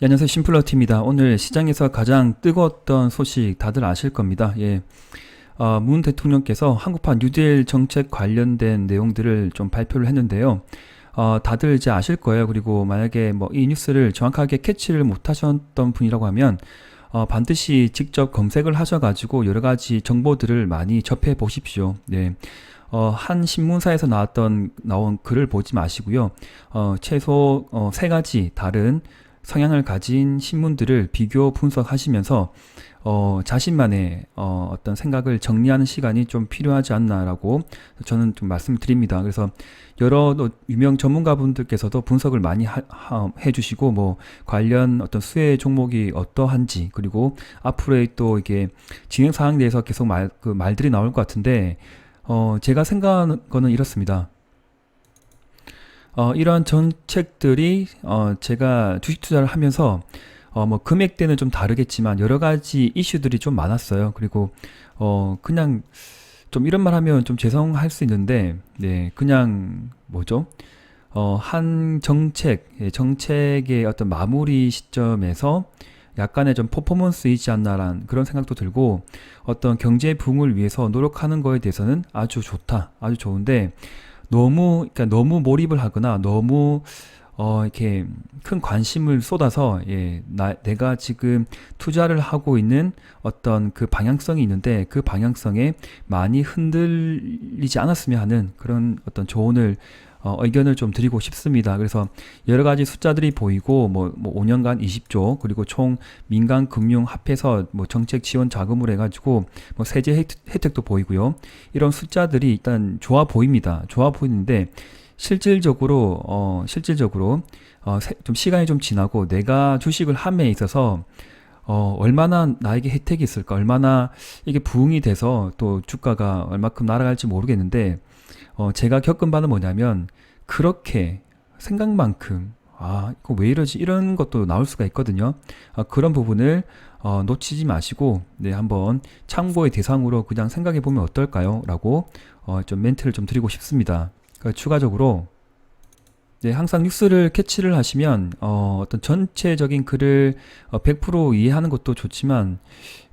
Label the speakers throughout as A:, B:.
A: 예, 안녕하세요. 심플러티입니다. 오늘 시장에서 가장 뜨거웠던 소식 다들 아실 겁니다. 예, 문 대통령께서 한국판 뉴딜 정책 관련된 내용들을 좀 발표를 했는데요. 다들 이제 아실 거예요. 그리고 만약에 뭐 이 뉴스를 정확하게 캐치를 못 하셨던 분이라고 하면 반드시 직접 검색을 하셔가지고 여러 가지 정보들을 많이 접해 보십시오. 네. 한 신문사에서 나온 글을 보지 마시고요. 최소 세 가지 다른 성향을 가진 신문들을 비교 분석하시면서 자신만의 어떤 생각을 정리하는 시간이 좀 필요하지 않나라고 저는 좀 말씀드립니다. 그래서 여러 유명 전문가분들께서도 분석을 많이 해주시고 뭐 관련 어떤 수혜 종목이 어떠한지 그리고 앞으로의 또 이게 진행 사항에 대해서 계속 말들이 나올 것 같은데 제가 생각하는 거는 이렇습니다. 이러한 정책들이 제가 주식 투자를 하면서 뭐 금액대는 좀 다르겠지만 여러 가지 이슈들이 좀 많았어요. 그리고 그냥 좀 이런 말 하면 좀 죄송할 수 있는데 네, 그냥 뭐죠? 한 정책의 어떤 마무리 시점에서 약간의 좀 퍼포먼스이지 않나란 그런 생각도 들고 어떤 경제 부흥을 위해서 노력하는 거에 대해서는 아주 좋다, 아주 좋은데 그러니까 너무 몰입을 하거나 너무 이렇게 큰 관심을 쏟아서 내가 지금 투자를 하고 있는 어떤 그 방향성이 있는데 그 방향성에 많이 흔들리지 않았으면 하는 그런 어떤 조언을 의견을 좀 드리고 싶습니다. 그래서 여러 가지 숫자들이 보이고 뭐 5년간 20조 그리고 총 민간 금융 합해서 뭐 정책 지원 자금으로 해가지고 뭐 세제 혜택도 보이고요. 이런 숫자들이 일단 좋아 보입니다. 좋아 보이는데 실질적으로 좀 시간이 좀 지나고 내가 주식을 함에 있어서 얼마나 나에게 혜택이 있을까, 얼마나 이게 부흥이 돼서 또 주가가 얼마큼 날아갈지 모르겠는데 제가 겪은 바는 뭐냐면 그렇게 생각만큼 이거 왜 이러지 이런 것도 나올 수가 있거든요. 그런 부분을 놓치지 마시고 한번 참고의 대상으로 그냥 생각해 보면 어떨까요? 라고 좀 멘트를 좀 드리고 싶습니다. 추가적으로 항상 뉴스를 캐치를 하시면 어떤 전체적인 글을 100% 이해하는 것도 좋지만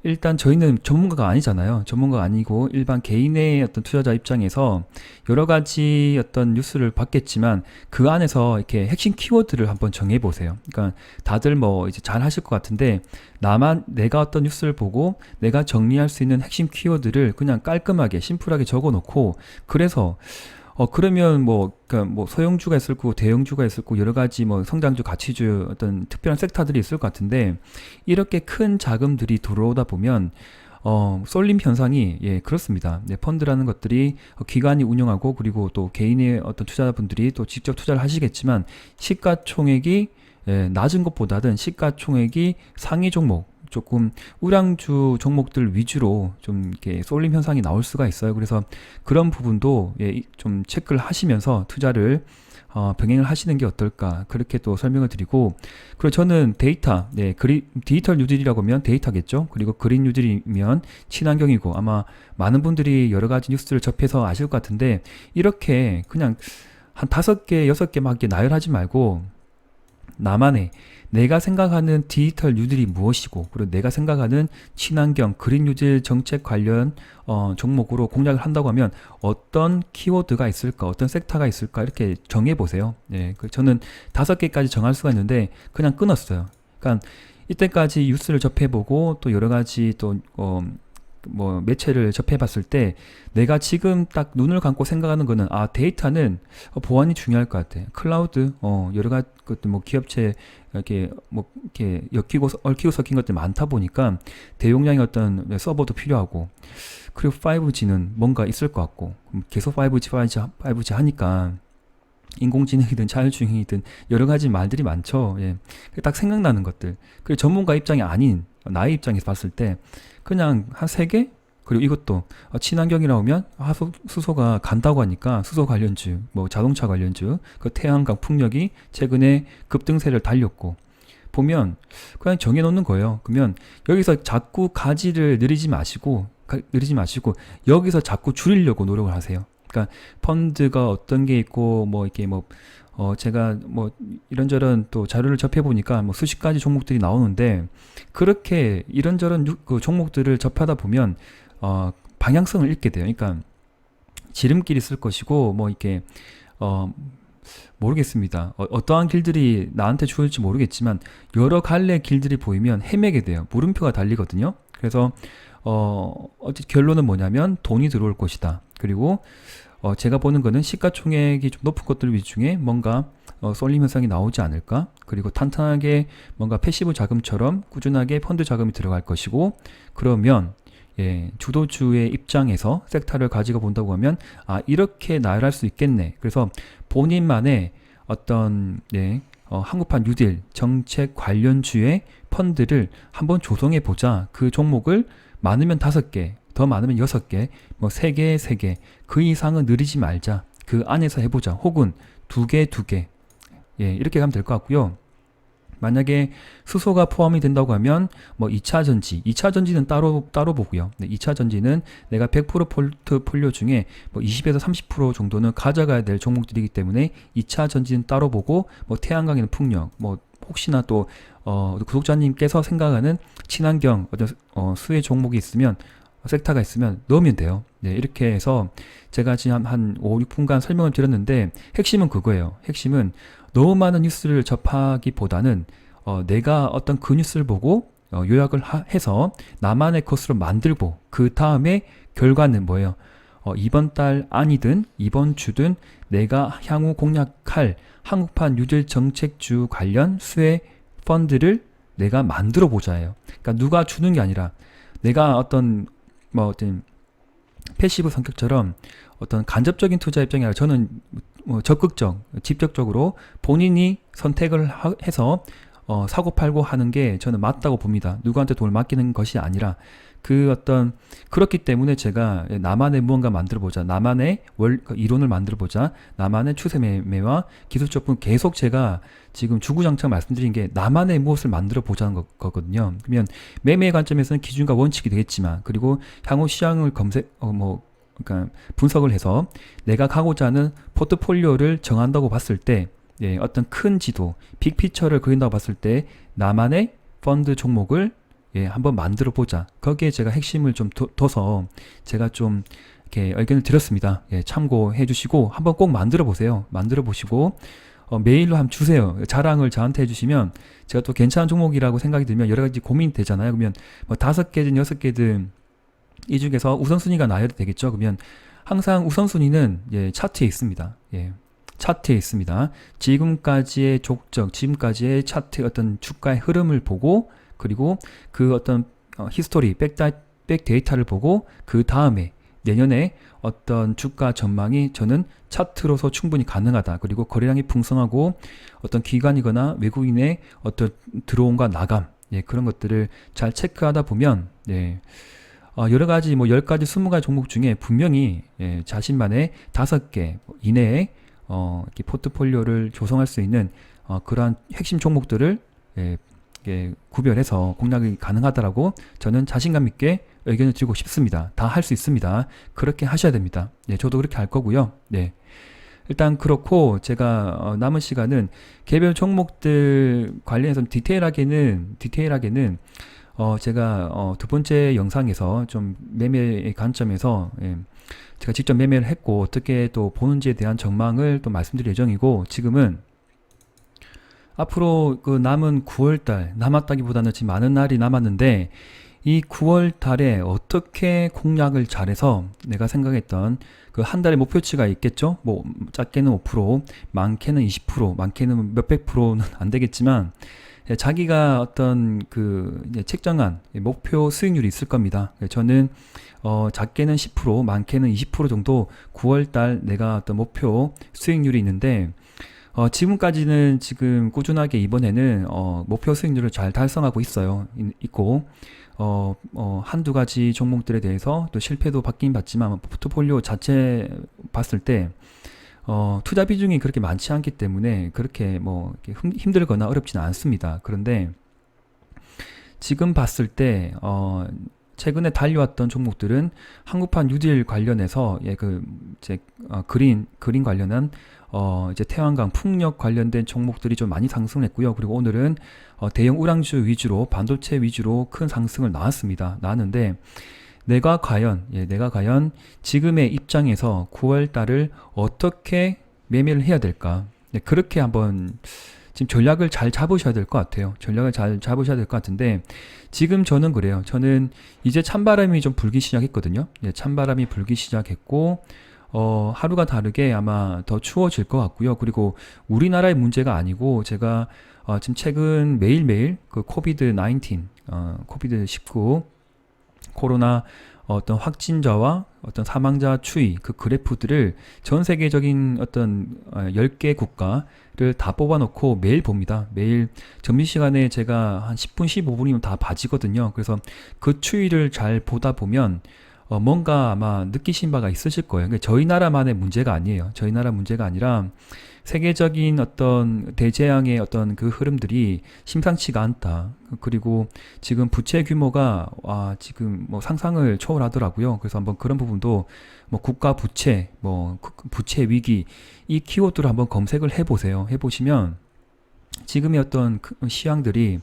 A: 일단 저희는 전문가가 아니잖아요. 전문가가 아니고 일반 개인의 어떤 투자자 입장에서 여러 가지 어떤 뉴스를 받겠지만 그 안에서 이렇게 핵심 키워드를 한번 정해 보세요. 그러니까 다들 뭐 이제 잘 하실 것 같은데 내가 어떤 뉴스를 보고 내가 정리할 수 있는 핵심 키워드를 그냥 깔끔하게 심플하게 적어 놓고 그래서 그러면 그러니까 소형주가 있을 거고 대형주가 있을 거고 여러 가지 뭐 성장주, 가치주 어떤 특별한 섹터들이 있을 것 같은데 이렇게 큰 자금들이 들어오다 보면 쏠림 현상이 그렇습니다. 펀드라는 것들이 기관이 운영하고 그리고 또 개인의 어떤 투자자분들이 또 직접 투자를 하시겠지만 시가총액이 낮은 것보다는 시가총액이 상위 종목 조금 우량주 종목들 위주로 좀 이렇게 쏠림 현상이 나올 수가 있어요. 그래서 그런 부분도 좀 체크를 하시면서 투자를 병행을 하시는 게 어떨까 그렇게 또 설명을 드리고 그리고 저는 데이터 디지털 뉴딜이라고 하면 데이터겠죠. 그리고 그린 뉴딜이면 친환경이고 아마 많은 분들이 여러 가지 뉴스를 접해서 아실 것 같은데 이렇게 그냥 한 5개, 6개 막 이렇게 나열하지 말고 나만의 내가 생각하는 디지털 뉴딜이 무엇이고 그리고 내가 생각하는 친환경 그린 뉴딜 정책 관련 종목으로 공략을 한다고 하면 어떤 키워드가 있을까 어떤 섹터가 있을까 이렇게 정해 보세요. 저는 5개까지 정할 수가 있는데 그냥 끊었어요. 그러니까 이때까지 뉴스를 접해보고 또 여러 가지 또 매체를 접해봤을 때 내가 지금 딱 눈을 감고 생각하는 거는 데이터는 보안이 중요할 것 같아. 클라우드 여러 가지 것들 기업체 이렇게 엮이고 얽히고 섞인 것들이 많다 보니까 대용량의 어떤 서버도 필요하고 그리고 5G는 뭔가 있을 것 같고 계속 5G 하니까 인공지능이든 자율주행이든 여러 가지 말들이 많죠. 딱 생각나는 것들. 그리고 전문가 입장이 아닌 나의 입장에서 봤을 때 그냥 한 3개? 그리고 이것도 친환경이라고 하면 수소가 간다고 하니까 수소 관련주, 자동차 관련주, 그 태양광 풍력이 최근에 급등세를 달렸고 보면 그냥 정해놓는 거예요. 그러면 여기서 자꾸 가지를 늘리지 마시고 여기서 자꾸 줄이려고 노력을 하세요. 그러니까 펀드가 어떤 게 있고 제가 뭐 이런저런 또 자료를 접해보니까 뭐 수십 가지 종목들이 나오는데 그렇게 이런저런 그 종목들을 접하다 보면 방향성을 잃게 돼요. 그러니까 지름길이 있을 것이고 뭐 이렇게 어, 모르겠습니다. 어떠한 길들이 나한테 좋을지 모르겠지만 여러 갈래 길들이 보이면 헤매게 돼요. 물음표가 달리거든요. 그래서 결론은 뭐냐면 돈이 들어올 것이다. 그리고 제가 보는 거는 시가총액이 좀 높은 것들 위중에 뭔가 쏠림 현상이 나오지 않을까? 그리고 탄탄하게 뭔가 패시브 자금처럼 꾸준하게 펀드 자금이 들어갈 것이고 그러면 주도주의 입장에서 섹터를 가지고 본다고 하면 이렇게 나열할 수 있겠네. 그래서 본인만의 어떤 한국판 뉴딜 정책 관련주의 펀드를 한번 조성해 보자. 그 종목을 많으면 5개, 더 많으면 6개, 뭐 3개, 3개, 그 이상은 느리지 말자. 그 안에서 해보자. 혹은 2개, 2개. 이렇게 가면 될 것 같고요. 만약에 수소가 포함이 된다고 하면 뭐 2차 전지, 2차 전지는 따로 보고요. 2차 전지는 내가 100% 포트폴리오 중에 뭐 20에서 30% 정도는 가져가야 될 종목들이기 때문에 2차 전지는 따로 보고 뭐 태양광에는 풍력, 뭐 혹시나 또 구독자님께서 생각하는 친환경 어떤 수혜 종목이 있으면 섹터가 있으면 넣으면 돼요. 이렇게 해서 제가 지금 한 5, 6분간 설명을 드렸는데 핵심은 그거예요. 핵심은 너무 많은 뉴스를 접하기보다는 내가 어떤 그 뉴스를 보고 요약을 해서 나만의 것으로 만들고 그 다음에 결과는 뭐예요? 이번 달 아니든 이번 주든 내가 향후 공략할 한국판 뉴딜 정책주 관련 수혜 펀드를 내가 만들어 보자예요. 그러니까 누가 주는 게 아니라 내가 어떤 패시브 성격처럼 어떤 간접적인 투자 입장이 아니라 저는 적극적, 직접적으로 본인이 선택을 해서 사고 팔고 하는 게 저는 맞다고 봅니다. 누구한테 돈을 맡기는 것이 아니라 그렇기 때문에 제가 나만의 무언가 만들어보자. 나만의 이론을 만들어보자. 나만의 추세 매매와 기술적 분 계속 제가 지금 주구장창 말씀드린 게 나만의 무엇을 만들어보자는 거거든요. 그러면 매매 관점에서는 기준과 원칙이 되겠지만 그리고 향후 시장을 그러니까 분석을 해서 내가 가고자 하는 포트폴리오를 정한다고 봤을 때 어떤 큰 지도, 빅피처를 그린다고 봤을 때 나만의 펀드 종목을 한번 만들어 보자. 거기에 제가 핵심을 좀 둬서 제가 좀 이렇게 의견을 드렸습니다. 참고해 주시고 한번 꼭 만들어 보세요. 만들어 보시고 메일로 한번 주세요. 자랑을 저한테 해주시면 제가 또 괜찮은 종목이라고 생각이 들면 여러 가지 고민이 되잖아요. 그러면 뭐 5개든 6개든 이 중에서 우선순위가 나열이 되겠죠. 그러면 항상 우선순위는 차트에 있습니다. 차트에 있습니다. 지금까지의 족적, 지금까지의 차트 어떤 주가의 흐름을 보고 그리고 그 어떤 히스토리, 백데이터를 보고 그 다음에 내년에 어떤 주가 전망이 저는 차트로서 충분히 가능하다. 그리고 거래량이 풍성하고 어떤 기관이거나 외국인의 어떤 들어옴과 나감 그런 것들을 잘 체크하다 보면 여러 가지 뭐 10가지, 20가지 종목 중에 분명히 자신만의 5개 이내에 이렇게 포트폴리오를 조성할 수 있는 그러한 핵심 종목들을 구별해서 공략이 가능하다라고 저는 자신감 있게 의견을 드리고 싶습니다. 다 할 수 있습니다. 그렇게 하셔야 됩니다. 저도 그렇게 할 거고요. 일단 그렇고 제가 남은 시간은 개별 종목들 관련해서 디테일하게는 제가 두 번째 영상에서 좀 매매의 관점에서 제가 직접 매매를 했고 어떻게 또 보는지에 대한 전망을 또 말씀드릴 예정이고 지금은 앞으로 그 남은 9월달 남았다기보다는 지금 많은 날이 남았는데 이 9월달에 어떻게 공략을 잘해서 내가 생각했던 그 한 달의 목표치가 있겠죠. 뭐 작게는 5%, 많게는 20%, 많게는 몇백 프로는 안 되겠지만 자기가 어떤 그 책정한 목표 수익률이 있을 겁니다. 저는 작게는 10%, 많게는 20% 정도 9월달 내가 어떤 목표 수익률이 있는데 지금까지는 지금 꾸준하게 이번에는 목표 수익률을 잘 달성하고 있고 한두 가지 종목들에 대해서 또 실패도 받긴 받지만 포트폴리오 자체 봤을 때 투자 비중이 그렇게 많지 않기 때문에 그렇게 뭐 힘들거나 어렵지는 않습니다. 그런데 지금 봤을 때 최근에 달려왔던 종목들은 한국판 뉴딜 관련해서 이제 그린 관련한 이제 태양광 풍력 관련된 종목들이 좀 많이 상승했고요. 그리고 오늘은 대형 우량주 위주로 반도체 위주로 큰 상승을 나왔는데 내가 과연 지금의 입장에서 9월 달을 어떻게 매매를 해야 될까? 네, 그렇게 한번 지금 전략을 잘 잡으셔야 될 것 같아요. 전략을 잘 잡으셔야 될 것 같은데 지금 저는 그래요. 저는 이제 찬바람이 좀 불기 시작했거든요. 예, 찬바람이 불기 시작했고 하루가 다르게 아마 더 추워질 것 같고요. 그리고 우리나라의 문제가 아니고 제가 지금 최근 매일매일 그 코비드-19 코로나 어떤 확진자와 어떤 사망자 추이 그 그래프들을 전 세계적인 어떤 10개 국가를 다 뽑아놓고 매일 봅니다. 매일 점심시간에 제가 한 10분 15분이면 다 봐지거든요. 그래서 그 추이를 잘 보다 보면 뭔가 아마 느끼신 바가 있으실 거예요. 그러니까 저희 나라만의 문제가 아니에요. 저희 나라 문제가 아니라 세계적인 어떤 대재앙의 어떤 그 흐름들이 심상치가 않다. 그리고 지금 부채 규모가 지금 뭐 상상을 초월하더라고요. 그래서 한번 그런 부분도 뭐 국가 부채, 뭐 부채 위기 이 키워드를 한번 검색을 해보세요. 해보시면 지금의 어떤 시황들이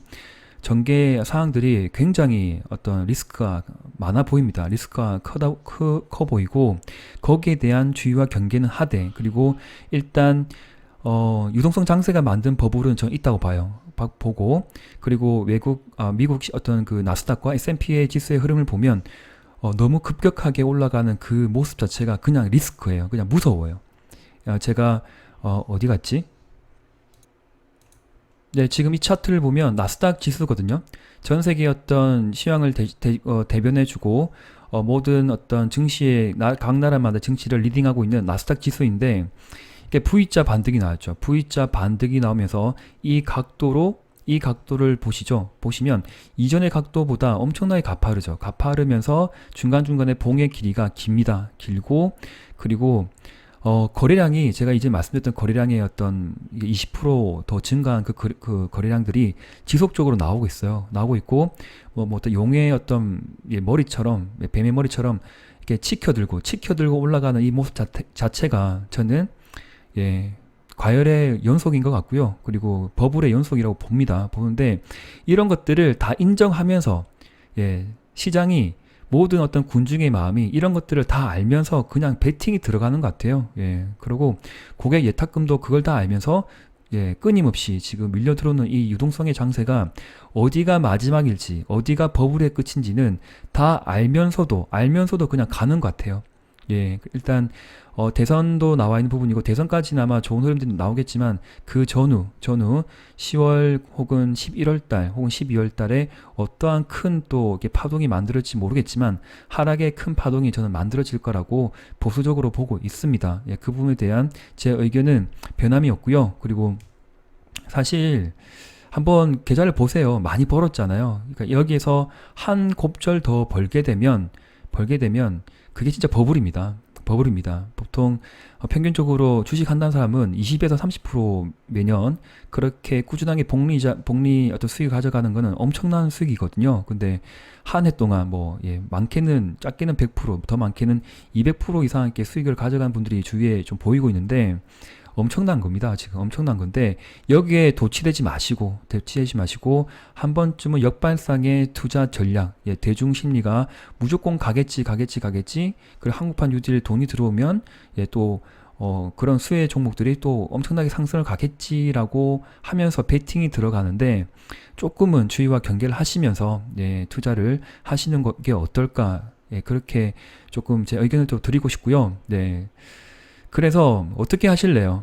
A: 전개 사항들이 굉장히 어떤 리스크가 많아 보입니다. 리스크가 커 보이고 거기에 대한 주의와 경계는 하되 그리고 일단 유동성 장세가 만든 버블은 전 있다고 보고 그리고 미국 어떤 그 나스닥과 S&P 지수의 흐름을 보면 너무 급격하게 올라가는 그 모습 자체가 그냥 리스크예요. 그냥 무서워요. 제가 어디 갔지? 네, 지금 이 차트를 보면 나스닥 지수거든요. 전 세계 어떤 시황을 대변해주고 모든 어떤 증시의 각 나라마다 증시를 리딩하고 있는 나스닥 지수인데 이게 V자 반등이 나왔죠. V자 반등이 나오면서 이 각도를 보시면 이전의 각도보다 엄청나게 가파르죠. 가파르면서 중간중간에 봉의 길이가 길고 그리고 거래량이 제가 이제 말씀드렸던 거래량의 어떤 20%더 증가한 그 거래량들이 지속적으로 나오고 있어요. 나오고 있고 어떤 용의 어떤 머리처럼 뱀의 머리처럼 이렇게 치켜들고 올라가는 이 모습 자체가 저는 과열의 연속인 것 같고요. 그리고 버블의 연속이라고 보는데 이런 것들을 다 인정하면서 시장이 모든 어떤 군중의 마음이 이런 것들을 다 알면서 그냥 베팅이 들어가는 것 같아요. 그리고 고객 예탁금도 그걸 다 알면서 끊임없이 지금 밀려 들어오는 이 유동성의 장세가 어디가 마지막일지, 어디가 버블의 끝인지는 다 알면서도 그냥 가는 것 같아요. 일단 대선도 나와 있는 부분이고 대선까지는 아마 좋은 흐름들이 나오겠지만 그 전후 10월 혹은 11월 달 혹은 12월 달에 어떠한 큰 또 파동이 만들어질지 모르겠지만 하락의 큰 파동이 저는 만들어질 거라고 보수적으로 보고 있습니다. 그 부분에 대한 제 의견은 변함이 없고요. 그리고 사실 한번 계좌를 보세요. 많이 벌었잖아요. 그러니까 여기에서 한 곱절 더 벌게 되면 그게 진짜 버블입니다. 보통 평균적으로 주식한다는 사람은 20에서 30% 매년 그렇게 꾸준하게 복리 어떤 수익을 가져가는 거는 엄청난 수익이거든요. 근데 한 해 동안 많게는 작게는 100%, 더 많게는 200% 이상 이렇게 수익을 가져간 분들이 주위에 좀 보이고 있는데 엄청난 겁니다. 지금 엄청난 건데 여기에 도취되지 마시고 한 번쯤은 역발상의 투자 전략, 대중 심리가 무조건 가겠지. 그리고 한국판 뉴딜 돈이 들어오면 또 그런 수혜 종목들이 또 엄청나게 상승을 가겠지라고 하면서 베팅이 들어가는데 조금은 주의와 경계를 하시면서 투자를 하시는 게 어떨까? 그렇게 조금 제 의견을 좀 드리고 싶고요. 그래서 어떻게 하실래요?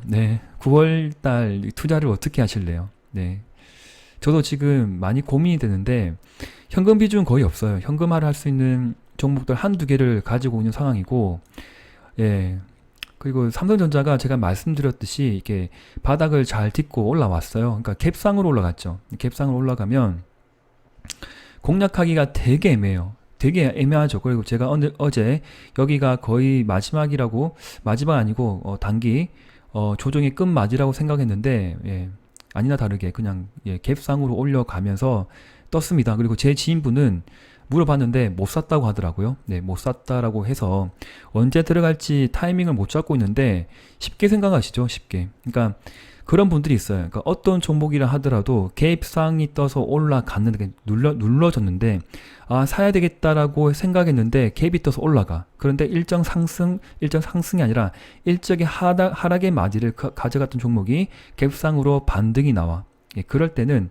A: 9월달 투자를 어떻게 하실래요? 저도 지금 많이 고민이 되는데 현금 비중은 거의 없어요. 현금화를 할 수 있는 종목들 한두 개를 가지고 있는 상황이고 그리고 삼성전자가 제가 말씀드렸듯이 이렇게 바닥을 잘 딛고 올라왔어요. 그러니까 갭상으로 올라갔죠. 갭상으로 올라가면 공략하기가 되게 애매해요. 되게 애매하죠. 그리고 제가 어제 여기가 거의 마지막 아니고 단기 조정의 끝맞이라고 생각했는데 아니나 다르게 그냥 갭상으로 올려가면서 떴습니다. 그리고 제 지인분은 물어봤는데 못 샀다고 하더라고요. 네, 못 샀다라고 해서 언제 들어갈지 타이밍을 못 잡고 있는데 쉽게 생각하시죠, 쉽게. 그러니까 그런 분들이 있어요. 그러니까 어떤 종목이라 하더라도 개입사항이 떠서 올라갔는데 눌러졌는데 아 사야 되겠다라고 생각했는데 개입이 떠서 올라가. 그런데 일정 상승이 아니라 일정의 하락의 맞이를 가져갔던 종목이 갭상으로 반등이 나와. 예, 그럴 때는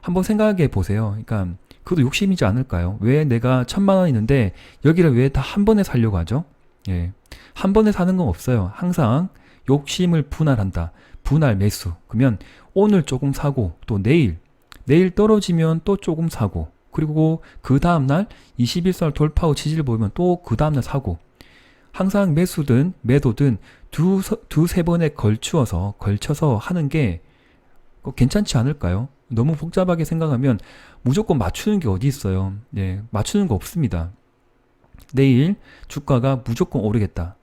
A: 한번 생각해 보세요. 그러니까 그것도 욕심이지 않을까요? 왜 내가 1,000만 원 있는데 여기를 왜 다 한 번에 사려고 하죠? 예, 한 번에 사는 건 없어요. 항상 욕심을 분할한다. 분할 매수. 그러면 오늘 조금 사고 또 내일 떨어지면 또 조금 사고 그리고 그 다음날 21선을 돌파하고 지지를 보이면 또 그 다음날 사고 항상 매수든 매도든 두세 번에 걸쳐서 하는 게 괜찮지 않을까요? 너무 복잡하게 생각하면 무조건 맞추는 게 어디 있어요. 예, 맞추는 거 없습니다. 내일 주가가 무조건 오르겠다.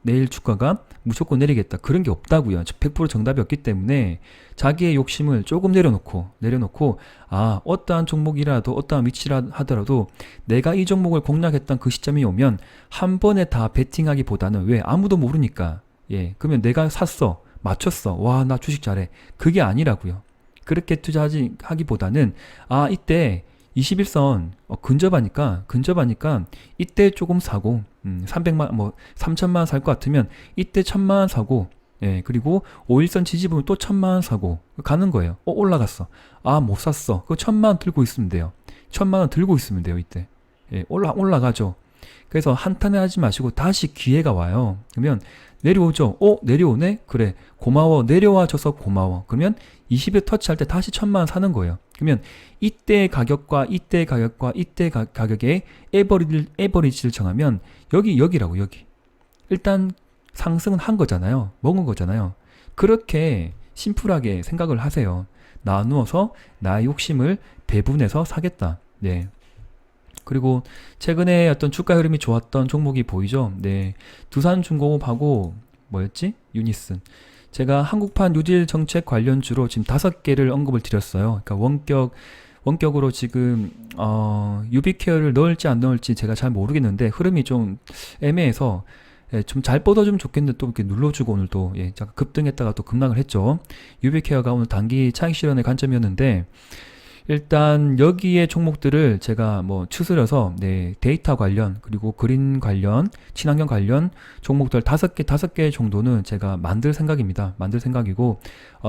A: 내일 주가가 무조건 내리겠다. 그런 게 없다고요. 100% 정답이 없기 때문에 자기의 욕심을 조금 내려놓고 아 어떠한 종목이라도 어떠한 위치라 하더라도 내가 이 종목을 공략했던 그 시점이 오면 한 번에 다 베팅하기보다는 왜 아무도 모르니까 예 그러면 내가 샀어 맞췄어 와 나 주식 잘해 그게 아니라고요. 그렇게 투자하기보다는 아 이때 21선 근접하니까 이때 조금 사고 300만 뭐 3천만 원 살 것 같으면 이때 1,000만 원 사고 예 그리고 5일선 지지 보면 또 1,000만 원 사고 가는 거예요. 올라갔어. 아 못 샀어. 그 1,000만 원 들고 있으면 돼요. 1,000만 원 들고 있으면 돼요 이때. 예 올라가죠. 그래서 한탄에 하지 마시고 다시 기회가 와요. 그러면 내려오죠. 내려오네? 그래. 고마워. 내려와줘서 고마워. 그러면 20에 터치할 때 다시 1,000만 원 사는 거예요. 그러면 이때 가격과 이때 가격의 에버리지를 정하면 여기라고 여기. 일단 상승은 한 거잖아요. 먹은 거잖아요. 그렇게 심플하게 생각을 하세요. 나누어서 나의 욕심을 배분해서 사겠다. 네. 그리고 최근에 어떤 주가 흐름이 좋았던 종목이 보이죠? 네. 두산중공업하고 뭐였지? 유니슨. 제가 한국판 뉴딜 정책 관련주로 지금 5개를 언급을 드렸어요. 그러니까 원격으로 지금 유비케어를 넣을지 안 넣을지 제가 잘 모르겠는데 흐름이 좀 애매해서 예, 좀 잘 뻗어주면 좋겠는데 또 이렇게 눌러주고 오늘 또 예, 잠깐 급등했다가 또 급락을 했죠. 유비케어가 오늘 단기 차익 실현의 관점이었는데 일단 여기에 종목들을 제가 뭐 추스려서 네, 데이터 관련 그리고 그린 관련 친환경 관련 종목들 5개 정도는 제가 만들 생각입니다. 만들 생각이고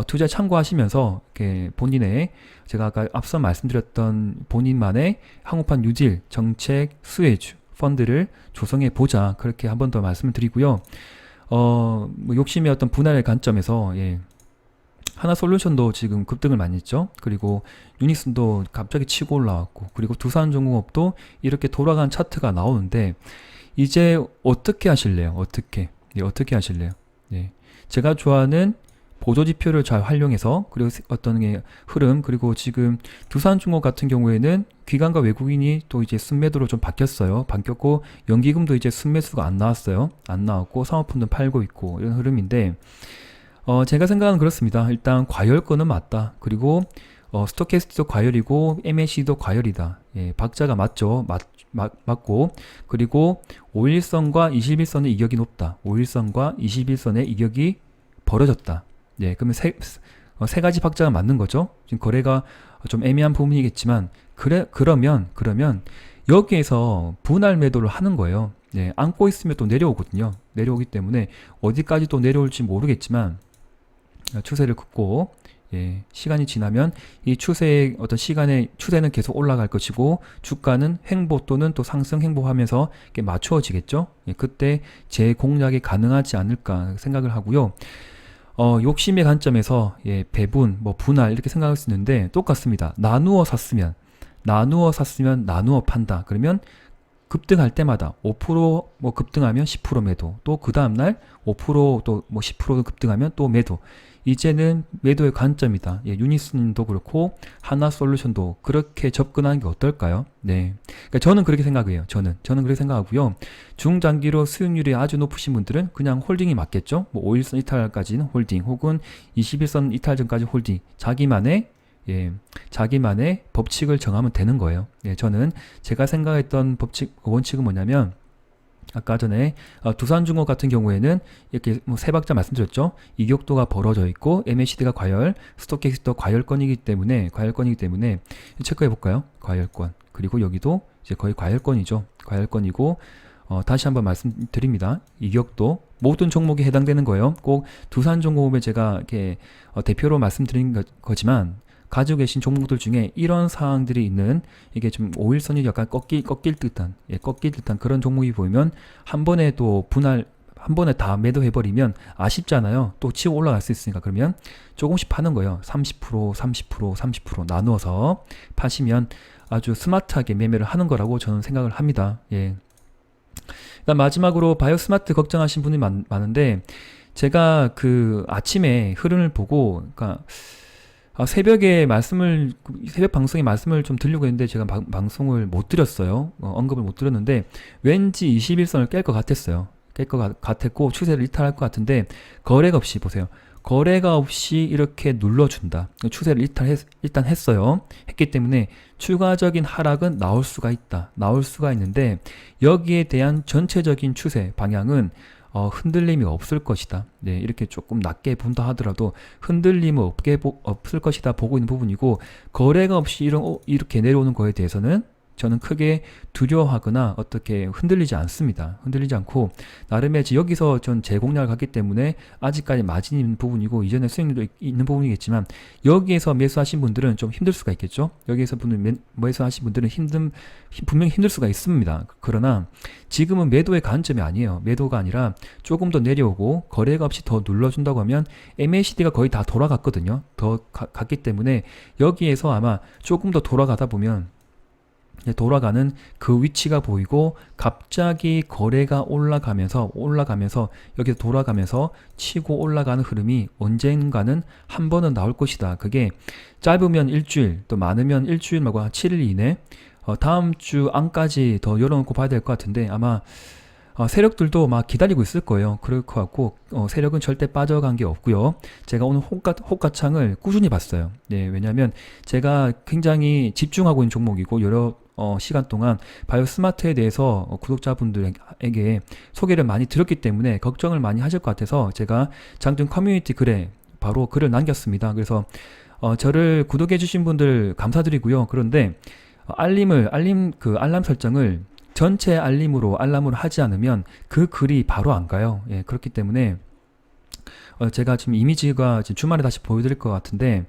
A: 투자 참고하시면서 이렇게 본인의 제가 아까 앞서 말씀드렸던 본인만의 한국판 뉴딜 정책 수혜주 펀드를 조성해 보자 그렇게 한 번 더 말씀을 드리고요. 뭐 욕심의 어떤 분할의 관점에서 예. 하나솔루션도 지금 급등을 많이 했죠. 그리고 유니슨도 갑자기 치고 올라왔고 그리고 두산중공업도 이렇게 돌아간 차트가 나오는데 이제 어떻게 하실래요? 어떻게 하실래요? 예. 제가 좋아하는 보조지표를 잘 활용해서 그리고 어떤 게 흐름 그리고 지금 두산중공업 같은 경우에는 기관과 외국인이 또 이제 순매도로 좀 바뀌었고 연기금도 이제 순매수가 안 나왔고 사모펀드 팔고 있고 이런 흐름인데 제가 생각은 그렇습니다. 일단 과열권은 맞다. 그리고 스토캐스트도 과열이고 MAC도 과열이다. 예, 박자가 맞죠. 맞고 그리고 5일선과 21선의 이격이 높다. 5일선과 21선의 이격이 벌어졌다. 예, 그러면 세 가지 박자가 맞는 거죠. 지금 거래가 좀 애매한 부분이겠지만 그러면 여기에서 분할 매도를 하는 거예요. 예, 안고 있으면 또 내려오거든요. 내려오기 때문에 어디까지 또 내려올지 모르겠지만 추세를 긋고 예, 시간이 지나면 이 추세의 어떤 추세는 계속 올라갈 것이고 주가는 횡보 또는 또 상승 횡보하면서 이렇게 맞추어지겠죠. 예, 그때 재공략이 가능하지 않을까 생각을 하고요. 욕심의 관점에서 예, 배분, 뭐 분할 이렇게 생각할 수 있는데 똑같습니다. 나누어 샀으면 나누어 판다. 그러면 급등할 때마다 5%뭐 급등하면 10% 매도 또 그 다음날 5%또 뭐 10% 급등하면 또 매도 이제는 매도의 관점이다. 예, 유니슨도 그렇고 하나솔루션도 그렇게 접근하는 게 어떨까요? 네, 그러니까 저는 그렇게 생각해요. 저는 그렇게 생각하고요. 중장기로 수익률이 아주 높으신 분들은 그냥 홀딩이 맞겠죠. 뭐 5일선 이탈까지는 홀딩 혹은 21선 이탈 전까지 홀딩 자기만의 예, 자기만의 법칙을 정하면 되는 거예요. 예, 저는 제가 생각했던 원칙은 뭐냐면 아까 전에 두산중공 같은 경우에는 이렇게 뭐 세 박자 말씀드렸죠. 이격도가 벌어져 있고 MACD가 과열, 스토캐스도 과열권이기 때문에 체크해 볼까요? 과열권. 그리고 여기도 이제 거의 과열권이죠. 과열권이고 다시 한번 말씀드립니다. 이격도 모든 종목에 해당되는 거예요. 꼭 두산중공업에 제가 이렇게 대표로 말씀드린 거지만 가지고 계신 종목들 중에 이런 사항들이 있는 이게 좀 5일선이 약간 꺾일 듯한 그런 종목이 보이면 한 번에 한 번에 다 매도해버리면 아쉽잖아요. 또 치고 올라갈 수 있으니까 그러면 조금씩 파는 거예요. 30% 나누어서 파시면 아주 스마트하게 매매를 하는 거라고 저는 생각을 합니다. 예. 그다음 마지막으로 바이오스마트 걱정하신 분이 많은데 제가 그 아침에 흐름을 보고 그러니까 새벽 방송에 말씀을 좀 드리려고 했는데 제가 방송을 못 드렸어요. 언급을 못 드렸는데 왠지 21선을 깰 것 같았어요. 깰 것 같았고 추세를 이탈할 것 같은데 거래가 없이 보세요. 거래가 없이 이렇게 눌러준다. 추세를 일단 했어요. 했기 때문에 추가적인 하락은 나올 수가 있다. 나올 수가 있는데 여기에 대한 전체적인 추세 방향은 흔들림이 없을 것이다. 네, 이렇게 조금 낮게 본다 하더라도 흔들림은 없을 것이다 보고 있는 부분이고 거래가 없이 이렇게 내려오는 거에 대해서는 저는 크게 두려워하거나 어떻게 흔들리지 않습니다. 흔들리지 않고 나름의 여기서 전 재공략을 갔기 때문에 아직까지 마진이 있는 부분이고 이전에 수익률도 있는 부분이겠지만 여기에서 매수하신 분들은 좀 힘들 수가 있겠죠. 여기에서 매수하신 분들은 분명히 힘들 수가 있습니다. 그러나 지금은 매도의 관점이 아니에요. 매도가 아니라 조금 더 내려오고 거래가 없이 더 눌러준다고 하면 MACD가 거의 다 돌아갔거든요. 갔기 때문에 여기에서 아마 조금 더 돌아가다 보면 돌아가는 그 위치가 보이고 갑자기 거래가 올라가면서 여기서 돌아가면서 치고 올라가는 흐름이 언젠가는 한 번은 나올 것이다. 그게 짧으면 일주일 또 많으면 일주일 말고 한 7일 이내 다음 주 안까지 더 열어놓고 봐야 될 것 같은데 아마 세력들도 막 기다리고 있을 거예요. 그럴 것 같고 세력은 절대 빠져간 게 없고요. 제가 오늘 호가창을 꾸준히 봤어요. 네, 왜냐하면 제가 굉장히 집중하고 있는 종목이고 여러 시간 동안 바이오스마트에 대해서 구독자분들에게 소개를 많이 드렸기 때문에 걱정을 많이 하실 것 같아서 제가 장중 커뮤니티 글에 바로 글을 남겼습니다. 그래서 저를 구독해 주신 분들 감사드리고요. 그런데 알람 설정을 전체 알람으로 하지 않으면 그 글이 바로 안 가요. 예, 그렇기 때문에 제가 지금 이미지가 지금 주말에 다시 보여드릴 것 같은데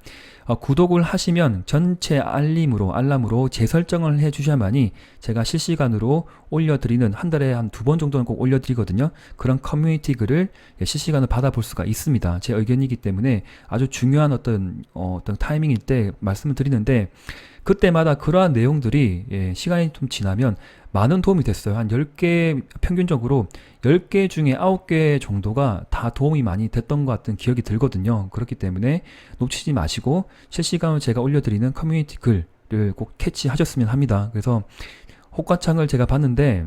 A: 구독을 하시면 전체 알람으로 재설정을 해주셔야만이 제가 실시간으로 올려드리는 한 달에 한 2번 정도는 꼭 올려드리거든요. 그런 커뮤니티 글을 실시간으로 받아볼 수가 있습니다. 제 의견이기 때문에 아주 중요한 어떤 타이밍일 때 말씀을 드리는데 그때마다 그러한 내용들이 시간이 좀 지나면 많은 도움이 됐어요. 한 10개, 평균적으로 10개 중에 9개 정도가 다 도움이 많이 됐던 것 같은 기억이 들거든요. 그렇기 때문에 놓치지 마시고 실시간으로 제가 올려드리는 커뮤니티 글을 꼭 캐치하셨으면 합니다. 그래서 호가창을 제가 봤는데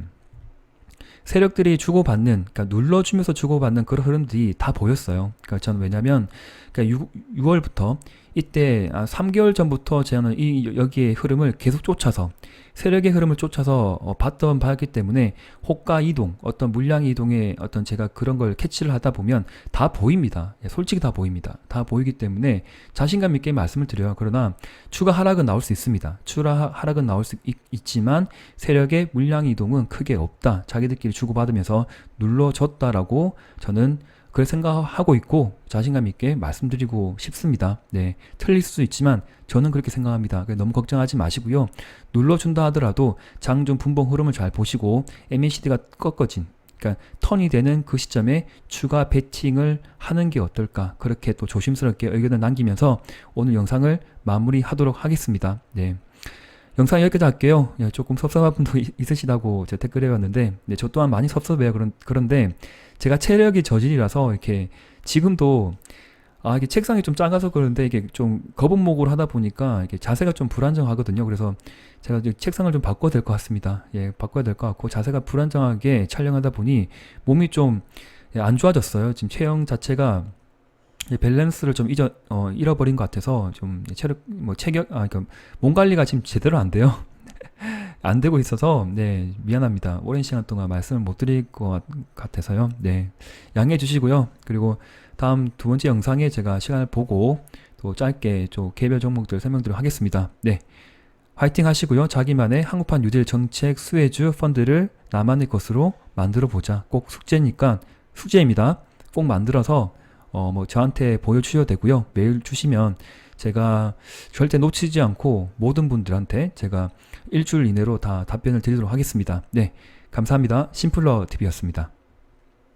A: 세력들이 주고받는, 그러니까 눌러주면서 주고받는 그런 흐름들이 다 보였어요. 그러니까 저는 왜냐면, 그러니까 6월부터 이때 3개월 전부터 저는 여기의 흐름을 계속 쫓아서 세력의 흐름을 쫓아서 봤기 때문에 호가 이동, 어떤 물량 이동의 어떤 제가 그런 걸 캐치를 하다 보면 다 보입니다. 솔직히 다 보입니다. 다 보이기 때문에 자신감 있게 말씀을 드려요. 그러나 추가 하락은 나올 수 있습니다. 추가 하락은 나올 수 있지만 세력의 물량 이동은 크게 없다. 자기들끼리 주고받으면서 눌러줬다라고 저는 그렇게 생각하고 있고 자신감 있게 말씀드리고 싶습니다. 네, 틀릴 수 있지만 저는 그렇게 생각합니다. 너무 걱정하지 마시고요. 눌러준다 하더라도 장중 분봉 흐름을 잘 보시고 MACD가 꺾어진, 그러니까 턴이 되는 그 시점에 추가 베팅을 하는 게 어떨까, 그렇게 또 조심스럽게 의견을 남기면서 오늘 영상을 마무리하도록 하겠습니다. 네. 영상 여기까지 할게요. 조금 섭섭한 분도 있으시다고 제가 댓글 해봤는데 저 또한 많이 섭섭해요. 그런데 제가 체력이 저질이라서 이렇게 지금도 이게 책상이 좀 작아서 그런데 이게 좀 거북목으로 하다 보니까 이게 자세가 좀 불안정하거든요. 그래서 제가 책상을 좀 바꿔야 될 것 같습니다. 바꿔야 될 것 같고 자세가 불안정하게 촬영하다 보니 몸이 좀 안 좋아졌어요. 지금 체형 자체가 이 밸런스를 좀 잃어버린 것 같아서 좀 체력 뭐 체격 그러니까 몸 관리가 지금 제대로 안 돼요. 안 되고 있어서 네 미안합니다. 오랜 시간 동안 말씀을 못 드릴 것 같아서요. 네 양해해 주시고요. 그리고 다음 두 번째 영상에 제가 시간을 보고 또 짧게 좀 개별 종목들 설명드리도록 하겠습니다. 네 화이팅 하시고요. 자기만의 한국판 뉴딜 정책 수혜주 펀드를 나만의 것으로 만들어 보자. 꼭 숙제니까 숙제입니다. 꼭 만들어서 뭐 저한테 보여주셔도 되고요. 메일 주시면 제가 절대 놓치지 않고 모든 분들한테 제가 일주일 이내로 다 답변을 드리도록 하겠습니다. 네, 감사합니다. 심플러 TV였습니다.